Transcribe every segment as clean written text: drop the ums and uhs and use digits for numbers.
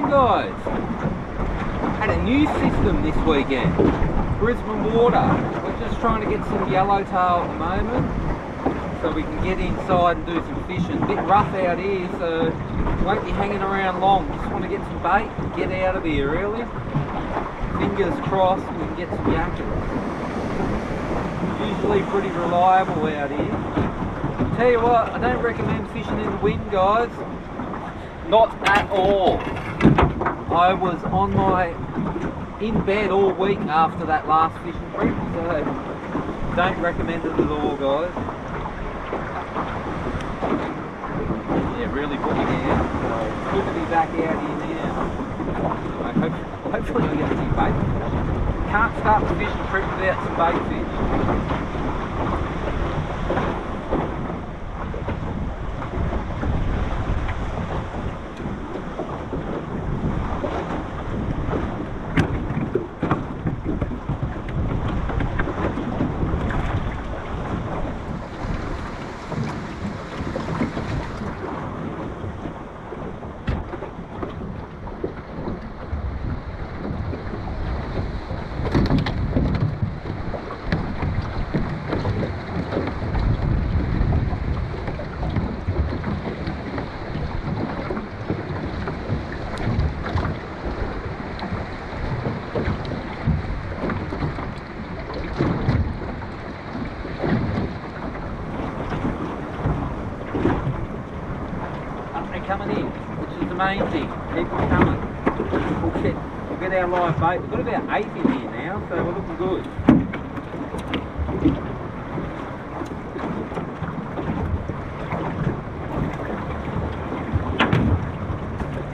guys. Had a new system this weekend. Brisbane Water. We're just trying to get some yellowtail at the moment, so we can get inside and do some fishing. A bit rough out here, so won't be hanging around long. Just want to get some bait and get out of here, really. Fingers crossed we can get some yakkers. Usually pretty reliable out here. Tell you what, I don't recommend fishing in the wind, guys. Not at all. I was in bed all week after that last fishing trip, so don't recommend it at all, guys. Yeah, really put me down. So it's good to be back out here now. Hopefully we get some bait. Can't start the fishing trip without some bait fish. Coming in, which is the main thing. Keep them coming. We'll get our live bait. We've got about 8 in here now, so we're looking good.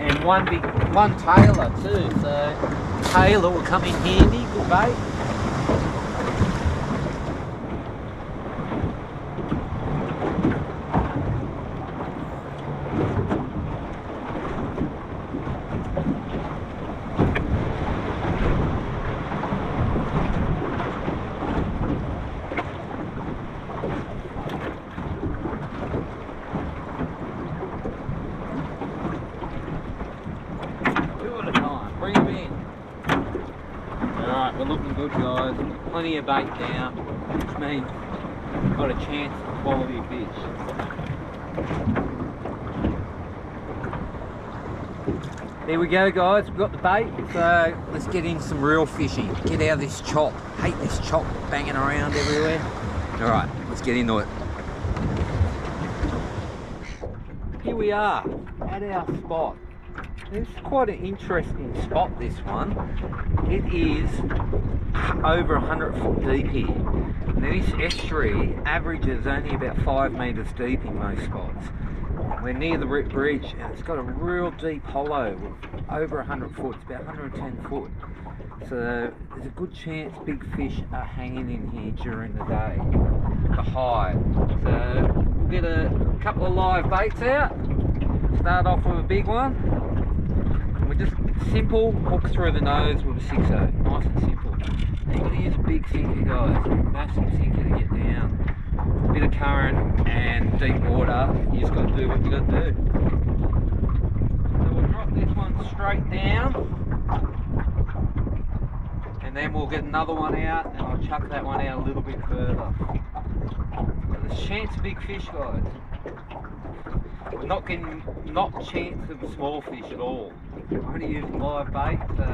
And one tailor too, so tailor will come in handy. Good bait. We're looking good, guys. Plenty of bait now, which means we've got a chance at quality fish. There we go, guys. We've got the bait, so let's get in some real fishing. Get out of this chop. Hate this chop banging around everywhere. All right, let's get into it. Here we are at our spot. It's quite an interesting spot, this one. It is over 100 foot deep here. Now this estuary averages only about 5 metres deep in most spots. We're near the Rip Bridge and it's got a real deep hollow with over 100 foot, it's about 110 foot. So there's a good chance big fish are hanging in here during the day to hide. So we'll get a couple of live baits out. Start off with a big one. We're just simple, hook through the nose with a 6-0, nice and simple. Now you've got to use a big sinker, guys, massive sinker to get down. A bit of current and deep water, you just got to do what you got to do. So we'll drop this one straight down, and then we'll get another one out, and I'll chuck that one out a little bit further. But there's a chance of big fish, guys. We're not getting chance of small fish at all. I'm only using live bait, so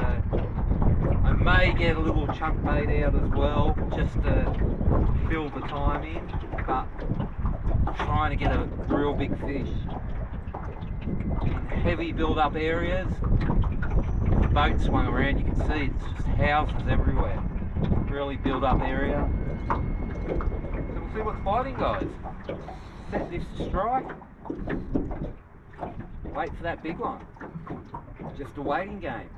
I may get a little chunk bait out as well, just to fill the time in, but I'm trying to get a real big fish. In heavy build-up areas, the boat swung around, you can see it's just houses everywhere. Really build-up area. So we'll see what's biting, guys. Set this to strike. Wait for that big one. Just a waiting game.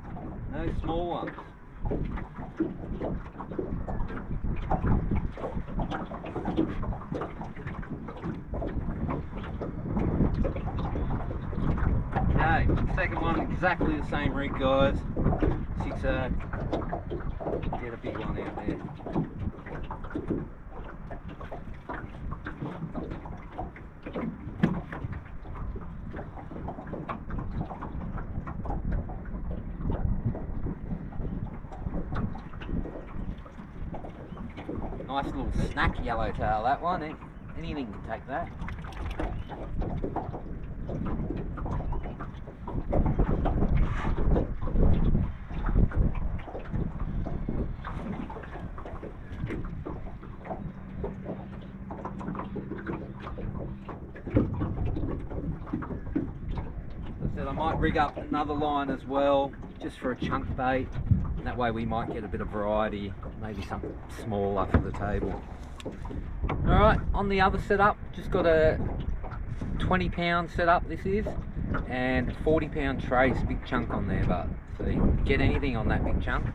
No small ones. Okay, second one exactly the same rig, guys. 6-0. Get a big one out there. Nice little snack yellowtail, that one. Anything can take that. I might rig up another line as well, just for a chunk bait, and that way we might get a bit of variety, maybe something smaller for the table. Alright, on the other setup, just got a 20-pound setup this is, and 40-pound trace, big chunk on there, but so you can get anything on that big chunk.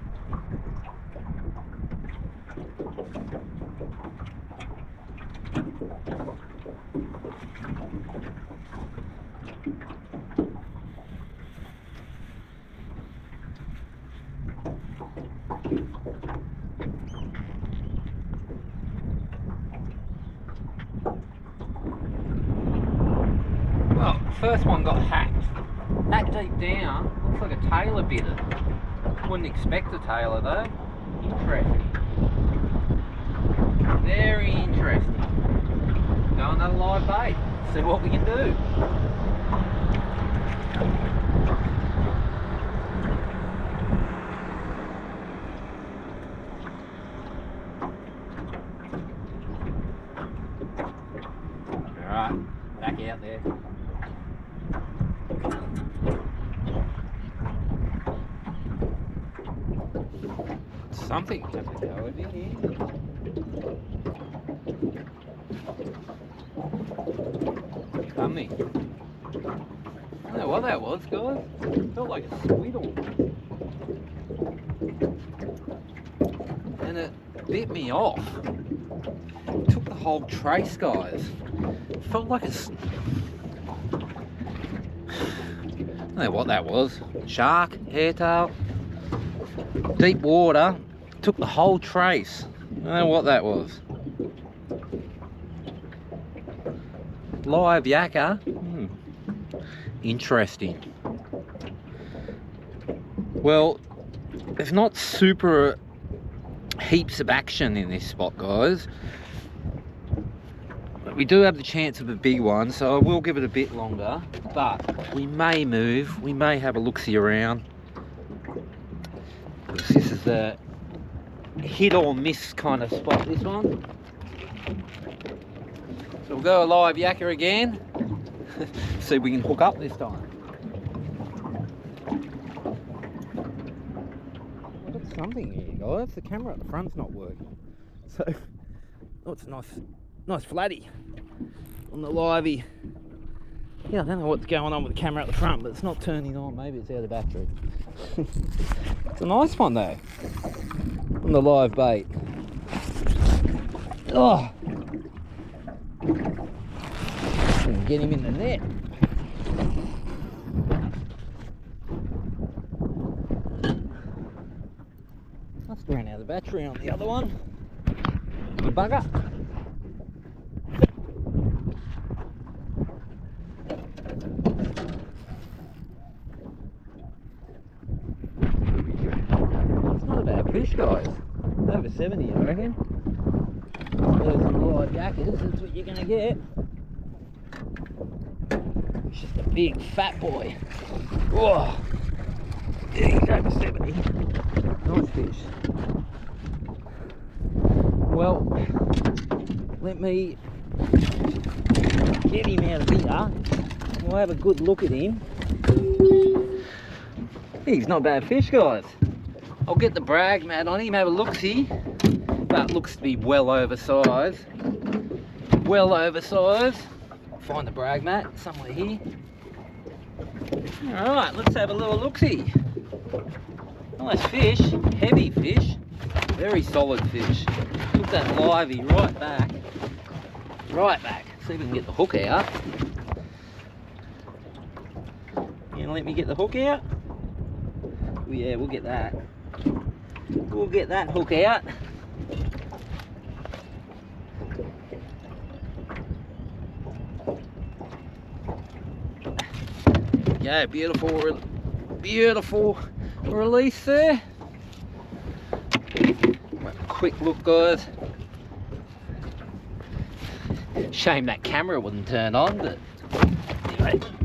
Well, first one got hacked. That deep down, looks like a tailor bit it. Wouldn't expect a tailor though. Interesting. Very interesting. Go another live bait. See what we can do. Alright, back out there. Something has to go in here. Coming. I don't know what that was, guys. It felt like a squidle. And it bit me off. It took the whole trace, guys. It felt like a... I don't know what that was. Shark, hairtail, deep water. Took the whole trace. I don't know what that was. Live yakka. Interesting. Well, there's not super heaps of action in this spot, guys. But we do have the chance of a big one, so I will give it a bit longer. But we may move. We may have a look-see around. Because this is the hit or miss kind of spot, this one. So we'll go a live yakka again. See if we can hook up this time. I've got something here, guys. The camera at the front's not working. So, oh, it's a nice flatty on the livey. Yeah, I don't know what's going on with the camera at the front, but it's not turning on. Maybe it's out of battery. It's a nice one though, on the live bait. Oh, get him in the net. Must have ran out of battery on the other one. The bugger. It's not a bad fish, guys. Over 70, I reckon. Those are the live yakkas, that's what you're going to get. It's just a big fat boy. Whoa! Yeah, he's over 70. Nice fish. Well, let me get him out of here. We'll have a good look at him. He's not a bad fish, guys. I'll get the brag mat on him, have a look-see. But looks to be well oversized. Well oversized. Find the brag mat somewhere here. Alright, let's have a little look-see. Nice fish, heavy fish, very solid fish. Took that livey right back. Right back. See if we can get the hook out. You gonna let me get the hook out? Oh yeah, we'll get that. We'll get that hook out. Yeah, beautiful release there. Quick look, guys. Shame that camera wouldn't turn on, but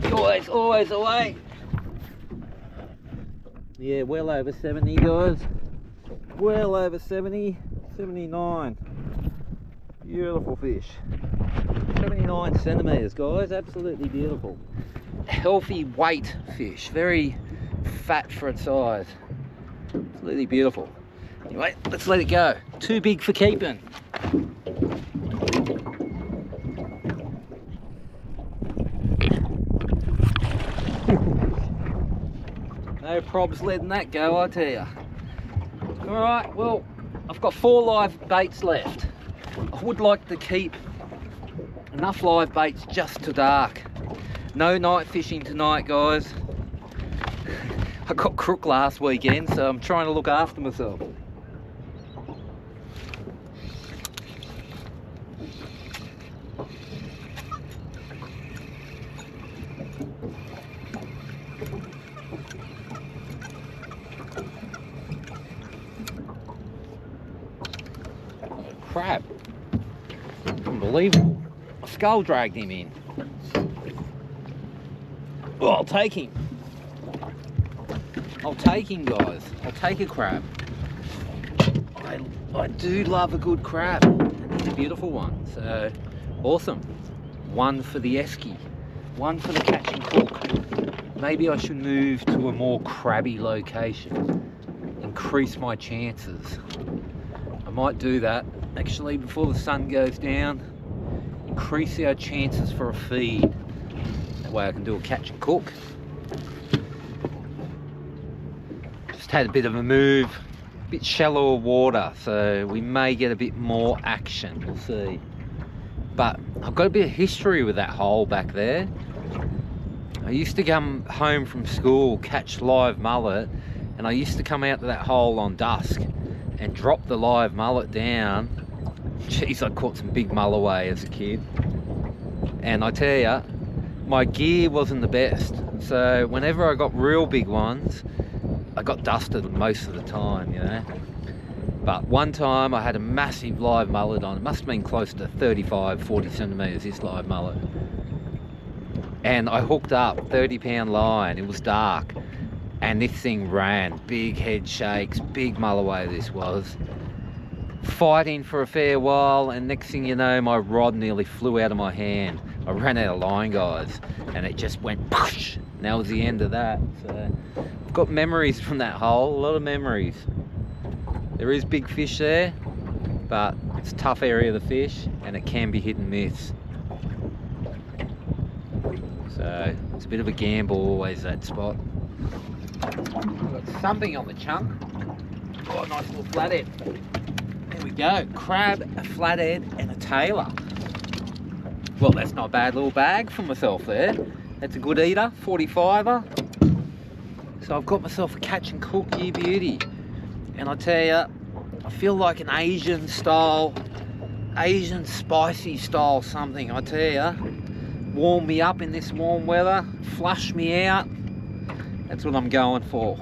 anyway, always away. Yeah, well over 70 guys. Well over 70, 79. Beautiful fish. 79 centimeters guys, absolutely beautiful. Healthy weight fish, very fat for its size. Absolutely beautiful. Anyway, let's let it go. Too big for keeping. No probs letting that go, I tell you. Alright, well, I've got 4 live baits left. I would like to keep enough live baits just to dark. No night fishing tonight, guys. I got crook last weekend, so I'm trying to look after myself. Crab. Unbelievable. A skull dragged him in. Oh, I'll take him. I'll take him, guys. I'll take a crab. I do love a good crab. And it's a beautiful one. So, awesome. One for the esky. One for the catch and cook. Maybe I should move to a more crabby location. Increase my chances. I might do that. Actually, before the sun goes down, increase our chances for a feed. That way I can do a catch and cook. Just had a bit of a move, a bit shallower water, so we may get a bit more action, we'll see. But I've got a bit of history with that hole back there. I used to come home from school, catch live mullet, and I used to come out to that hole on dusk and drop the live mullet down. Jeez, I caught some big mulloway as a kid. And I tell you, my gear wasn't the best. So whenever I got real big ones, I got dusted most of the time, you know. But one time I had a massive live mullet on. It must have been close to 35, 40 centimeters, this live mullet. And I hooked up 30-pound line. It was dark. And this thing ran. Big head shakes, big mulloway this was. Fighting for a fair while, and next thing you know, my rod nearly flew out of my hand. I ran out of line, guys, and it just went push. And that was the end of that. So I've got memories from that hole, a lot of memories. There is big fish there, but it's a tough area to fish, and it can be hit and miss. So it's a bit of a gamble always, that spot. I've got something on the chunk. Oh, nice little flathead. There we go, crab, a flathead and a tailor. Well, that's not a bad little bag for myself there. That's a good eater, 45er. So I've got myself a catch and cook here beauty. And I tell you, I feel like an Asian style, Asian spicy style something, I tell you. Warm me up in this warm weather, flush me out. That's what I'm going for.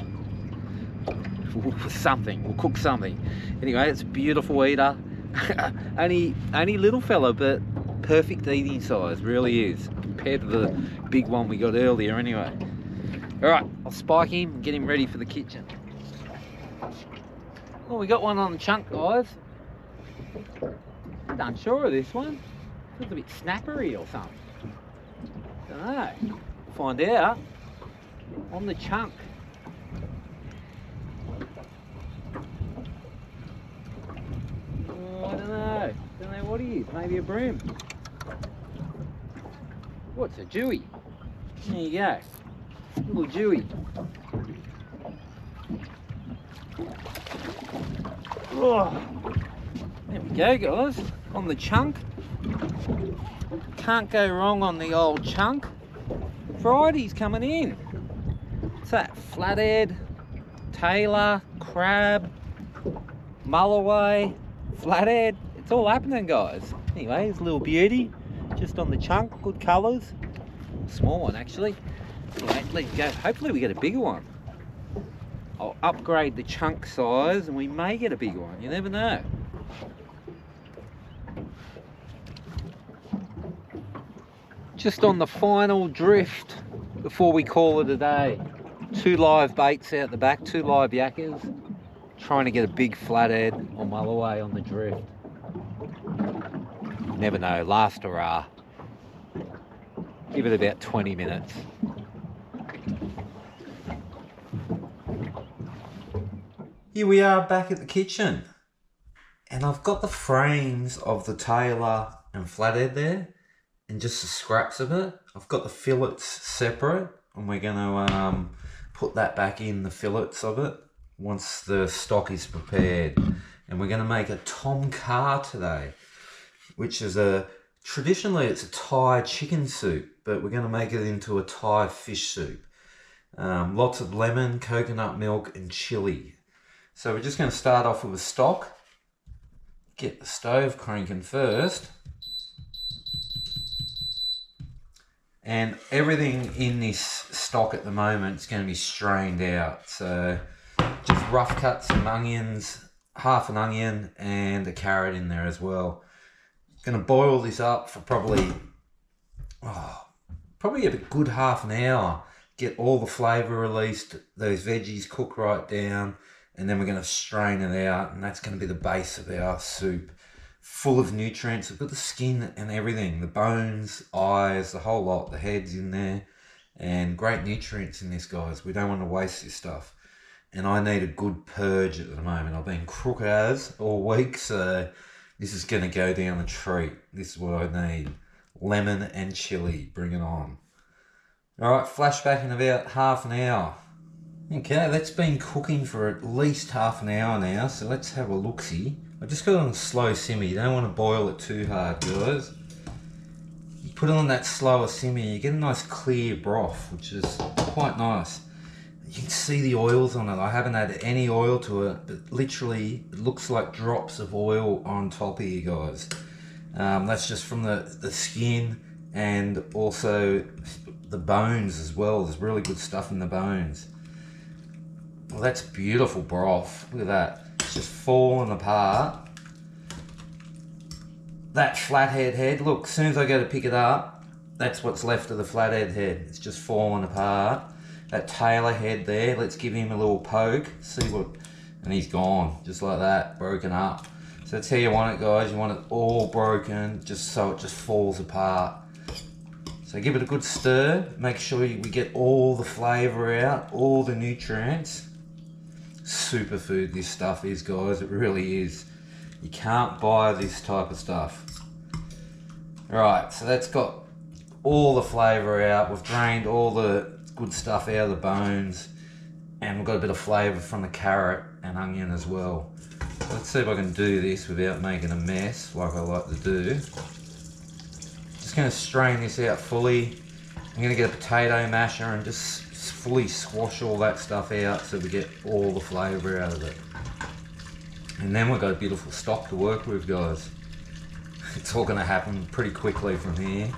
Something, we'll cook something. Anyway, it's a beautiful eater. only little fella, but perfect eating size, really is, compared to the big one we got earlier anyway. Alright, I'll spike him and get him ready for the kitchen. Well, we got one on the chunk, guys. I'm unsure of this one. Feels a bit snappery or something. Don't know. We'll find out. On the chunk. Oh, I don't know. Don't know what he is. Maybe a bream. What's a dewie? There you go. Little dewie. Oh, there we go, guys. On the chunk. Can't go wrong on the old chunk. Friday's coming in. What's that? Flathead, tailor, crab, mulloway, flathead. It's all happening, guys. Anyway, it's a little beauty. Just on the chunk. Good colours. Small one, actually. Anyway, let's go. Hopefully we get a bigger one. I'll upgrade the chunk size and we may get a bigger one. You never know. Just on the final drift before we call it a day. 2 live baits out the back, 2 live yakkers. Trying to get a big flathead or mulloway on the drift. Never know, last hurrah. Give it about 20 minutes. Here we are back at the kitchen. And I've got the frames of the tailor and flathead there. And just the scraps of it. I've got the fillets separate. And we're going to put that back in the fillets of it once the stock is prepared. And we're going to make a tom kha today, which is traditionally it's a Thai chicken soup, but we're going to make it into a Thai fish soup. Lots of lemon, coconut milk and chili. So we're just going to start off with a stock. Get the stove cranking first. And everything in this stock at the moment is going to be strained out. So just rough cut some onions, half an onion and a carrot in there as well. Going to boil this up for probably a good half an hour. Get all the flavour released, those veggies cook right down, and then we're going to strain it out, and that's going to be the base of our soup. Full of nutrients. We've got the skin and everything, the bones, eyes, the whole lot, the head's in there, and great nutrients in this, guys. We don't want to waste this stuff. And I need a good purge at the moment. I've been crooked as all week, so this is going to go down a treat. This is what I need. Lemon and chili, bring it on. Alright, flashback in about half an hour. Okay, that's been cooking for at least half an hour now, so let's have a look-see. I just got it on slow simmer. You don't want to boil it too hard, guys. You put it on that slower simmer, you get a nice clear broth, which is quite nice. You can see the oils on it. I haven't added any oil to it, but literally it looks like drops of oil on top here, guys. That's just from the skin and also the bones as well. There's really good stuff in the bones. Well, that's beautiful broth. Look at that. It's just falling apart. That flathead head, look, as soon as I go to pick it up, that's what's left of the flathead head. It's just falling apart. That tailor head there, let's give him a little poke, see what, and he's gone, just like that, broken up. So that's how you want it, guys. You want it all broken, just so it just falls apart. So give it a good stir, make sure we get all the flavour out, all the nutrients. Superfood this stuff is, guys, it really is. You can't buy this type of stuff. Alright, so that's got all the flavour out. We've drained all the good stuff out of the bones, and we've got a bit of flavour from the carrot and onion as well. So let's see if I can do this without making a mess like I like to do. Just going to strain this out fully. I'm going to get a potato masher and just fully squash all that stuff out so we get all the flavour out of it. And then we've got a beautiful stock to work with, guys. It's all going to happen pretty quickly from here.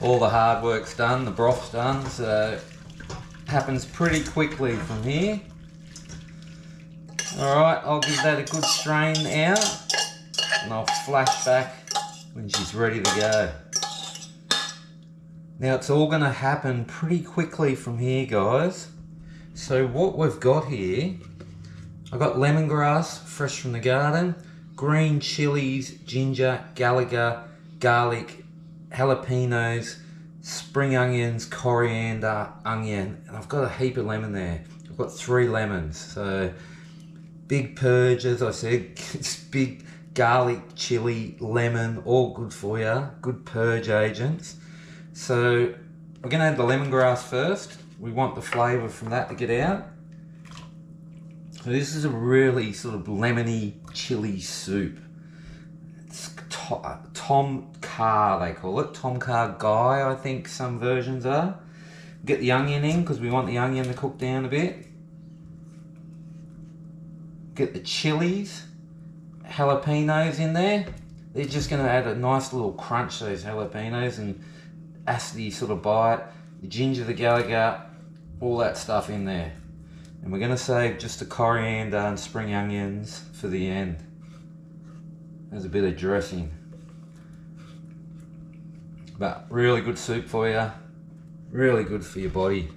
All the hard work's done, the broth's done, so it happens pretty quickly from here. Alright, I'll give that a good strain out, and I'll flash back when she's ready to go. Now it's all going to happen pretty quickly from here, guys. So what we've got here, I've got lemongrass, fresh from the garden, green chilies, ginger, Gallagher, garlic, jalapenos, spring onions, coriander, onion, and I've got a heap of lemon there. I've got 3 lemons, so big purge, as I said. It's big garlic, chili, lemon, all good for you, good purge agents. So we're going to add the lemongrass first. We want the flavour from that to get out. So this is a really sort of lemony chili soup. It's tom kha, they call it. Tom kha gai, I think some versions are. Get the onion in because we want the onion to cook down a bit. Get the chilies, jalapenos in there. They're just going to add a nice little crunch, those jalapenos, and acidity sort of bite. The ginger, the Gallagher, all that stuff in there. And we're going to save just the coriander and spring onions for the end. There's a bit of dressing. But really good soup for you, really good for your body.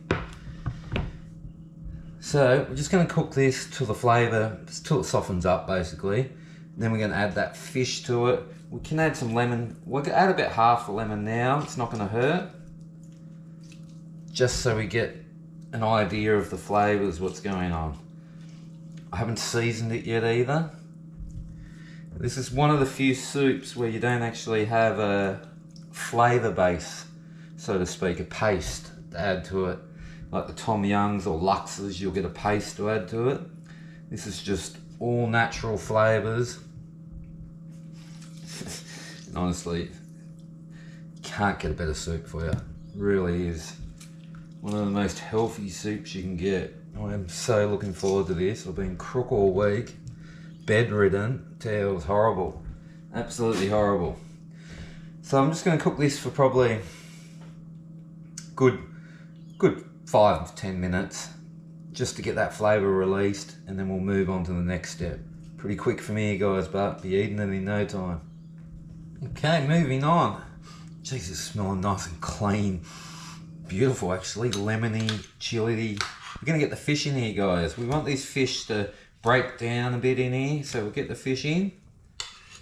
So we're just going to cook this till the flavour, till it softens up basically. Then we're going to add that fish to it. We can add some lemon. We're going to add about half the lemon now. It's not going to hurt. Just so we get an idea of the flavours, what's going on. I haven't seasoned it yet either. This is one of the few soups where you don't actually have a flavour base, so to speak, a paste to add to it. Like the Tom Youngs or Luxes, you'll get a paste to add to it. This is just all natural flavours. And honestly, can't get a better soup for you. It really is one of the most healthy soups you can get. I am so looking forward to this. I've been crook all week, bedridden. Tell you, it was horrible, absolutely horrible. So I'm just going to cook this for probably good 5 to 10 minutes, just to get that flavour released, and then we'll move on to the next step. Pretty quick for me, guys, but be eating it in no time. Okay, moving on. Jeez, it's smelling nice and clean. Beautiful, actually. Lemony, chili. We're going to get the fish in here, guys. We want these fish to break down a bit in here, so we'll get the fish in.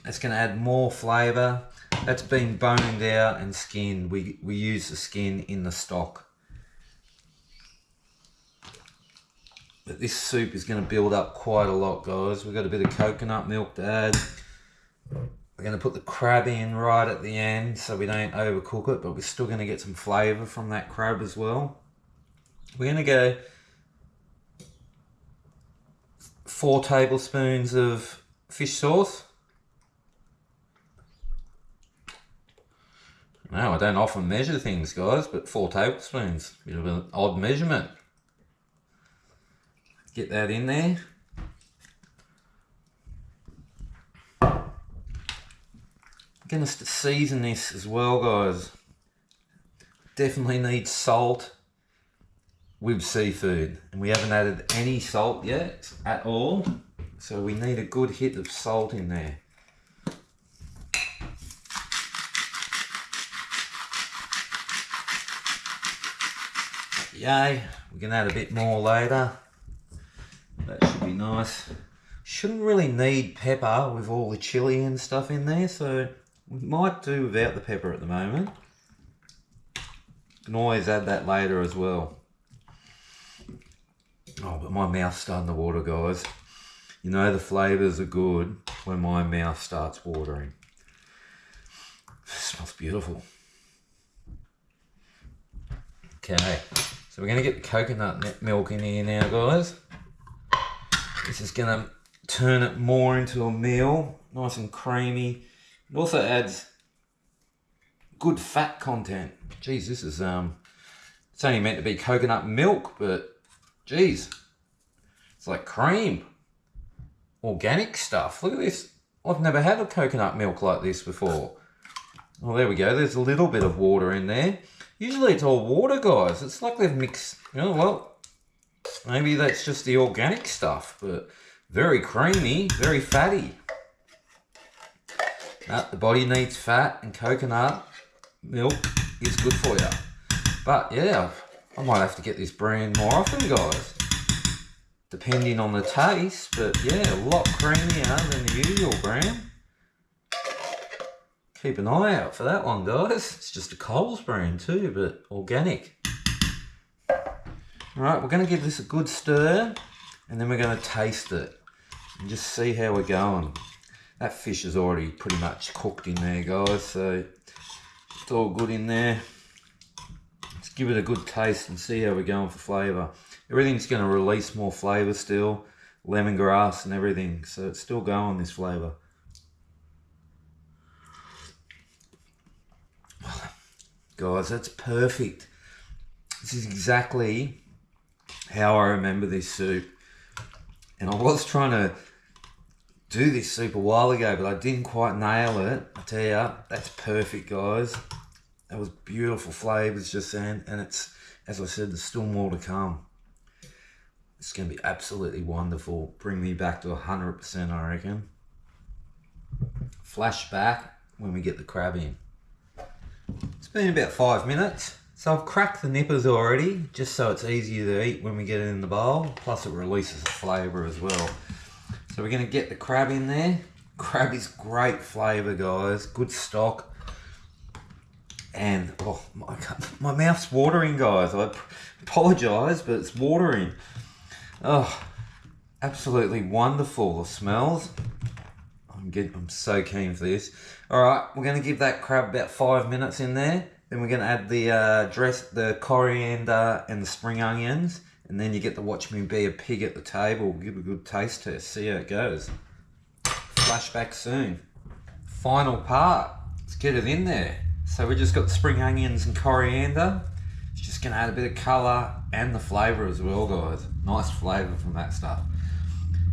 That's going to add more flavour. That's been boned out and skinned. We use the skin in the stock. But this soup is going to build up quite a lot, guys. We've got a bit of coconut milk to add. We're going to put the crab in right at the end so we don't overcook it, but we're still going to get some flavour from that crab as well. We're going to go 4 tablespoons of fish sauce. No, I don't often measure things, guys, but 4 tablespoons. Bit of an odd measurement. Get that in there. I'm going to season this as well, guys. Definitely need salt with seafood, and we haven't added any salt yet at all, so we need a good hit of salt in there. Yay, we can add a bit more later. That should be nice. Shouldn't really need pepper with all the chili and stuff in there, so we might do without the pepper at the moment. Can always add that later as well. Oh, but my mouth's starting to water, guys. You know the flavours are good when my mouth starts watering. It smells beautiful. Okay, so we're going to get the coconut milk in here now, guys. This is going to turn it more into a meal, nice and creamy. It also adds good fat content. Geez, this is it's only meant to be coconut milk, but geez, it's like cream. Organic stuff. Look at this. I've never had a coconut milk like this before. Oh, there we go. There's a little bit of water in there. Usually it's all water, guys. It's like they've mixed, you know, well, maybe that's just the organic stuff, but very creamy, very fatty. The body needs fat, and coconut milk is good for you. But yeah, I might have to get this brand more often, guys, depending on the taste. But yeah, a lot creamier than the usual brand. Keep an eye out for that one, guys. It's just a Coles brand too, but organic. Alright, we're going to give this a good stir, and then we're going to taste it and just see how we're going. That fish is already pretty much cooked in there, guys, so it's all good in there. Let's give it a good taste and see how we're going for flavour. Everything's going to release more flavour still, lemongrass and everything, so it's still going, this flavour. Guys, that's perfect. This is exactly how I remember this soup. And I was trying to do this soup a while ago, but I didn't quite nail it. I tell you, that's perfect, guys. That was beautiful flavours just then, and it's, as I said, there's still more to come. It's going to be absolutely wonderful. Bring me back to 100%, I reckon. Flashback when we get the crab in. It's been about 5 minutes. So I've cracked the nippers already, just so it's easier to eat when we get it in the bowl. Plus it releases the flavour as well. So we're going to get the crab in there. Crab is great flavour, guys. Good stock. And oh, my mouth's watering, guys. I apologise, but it's watering. Oh, absolutely wonderful, the smells. I'm so keen for this. All right, we're going to give that crab about 5 minutes in there. Then we're going to add the coriander and the spring onions. And then you get to watch me be a pig at the table. Give a good taste test. See how it goes. Flashback soon. Final part. Let's get it in there. So we just got the spring onions and coriander. It's just going to add a bit of colour and the flavour as well, guys. Nice flavour from that stuff.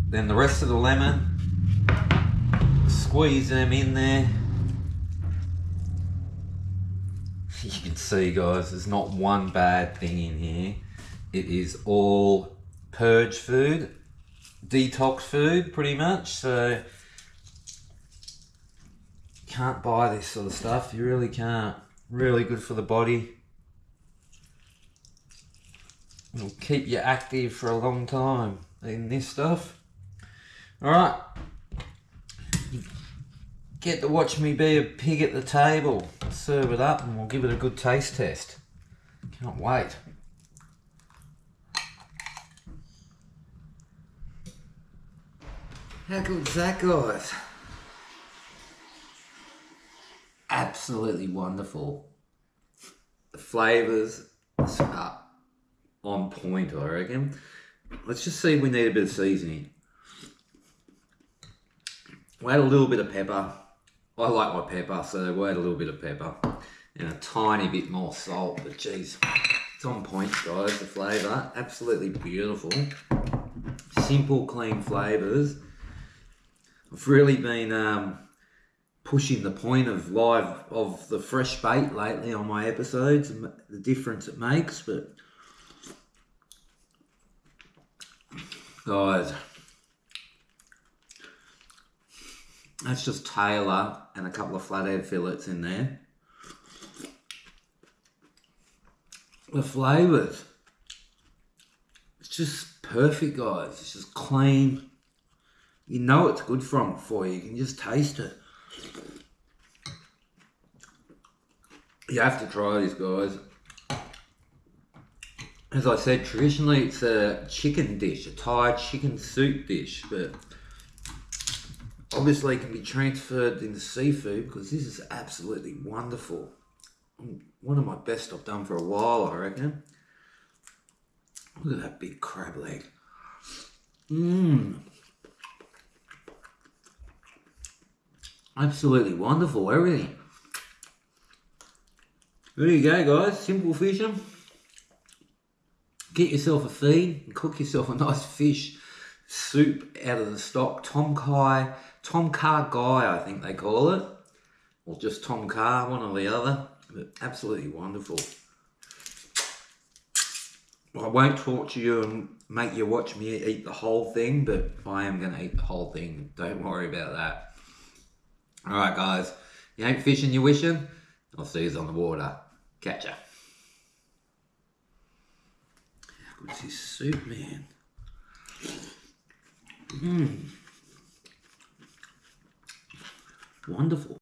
Then the rest of the lemon. Squeeze them in there. You can see, guys, there's not one bad thing in here. It is all purge food, detox food, pretty much. So you can't buy this sort of stuff. You really can't. Really good for the body. It'll keep you active for a long time eating this stuff. All right. Get to watch me be a pig at the table. Serve it up and we'll give it a good taste test. Can't wait. How good's that, guys? Absolutely wonderful. The flavours are on point, I reckon. Let's just see if we need a bit of seasoning. We'll add a little bit of pepper. I like my pepper, so we'll add a little bit of pepper and a tiny bit more salt, but geez, it's on point, guys, the flavour. Absolutely beautiful. Simple, clean flavours. I've really been pushing the point of the fresh bait lately on my episodes and the difference it makes, but guys, that's just Taylor and a couple of flathead fillets in there. The flavours, it's just perfect, guys. It's just clean. You know it's good for you. You can just taste it. You have to try this, guys. As I said, traditionally it's a chicken dish, a Thai chicken soup dish, but obviously it can be transferred into seafood because this is absolutely wonderful. One of my best I've done for a while, I reckon. Look at that big crab leg. Absolutely wonderful, everything. There you go, guys. Simple fishing. Get yourself a feed and cook yourself a nice fish soup out of the stock. Tom Kha Gai, I think they call it. Or just Tom Kha, one or the other. But absolutely wonderful. I won't torture you and make you watch me eat the whole thing, but I am going to eat the whole thing. Don't worry about that. Alright, guys. You ain't fishing, you wishing? I'll see you on the water. Catch ya. How good's this soup, man? Wonderful.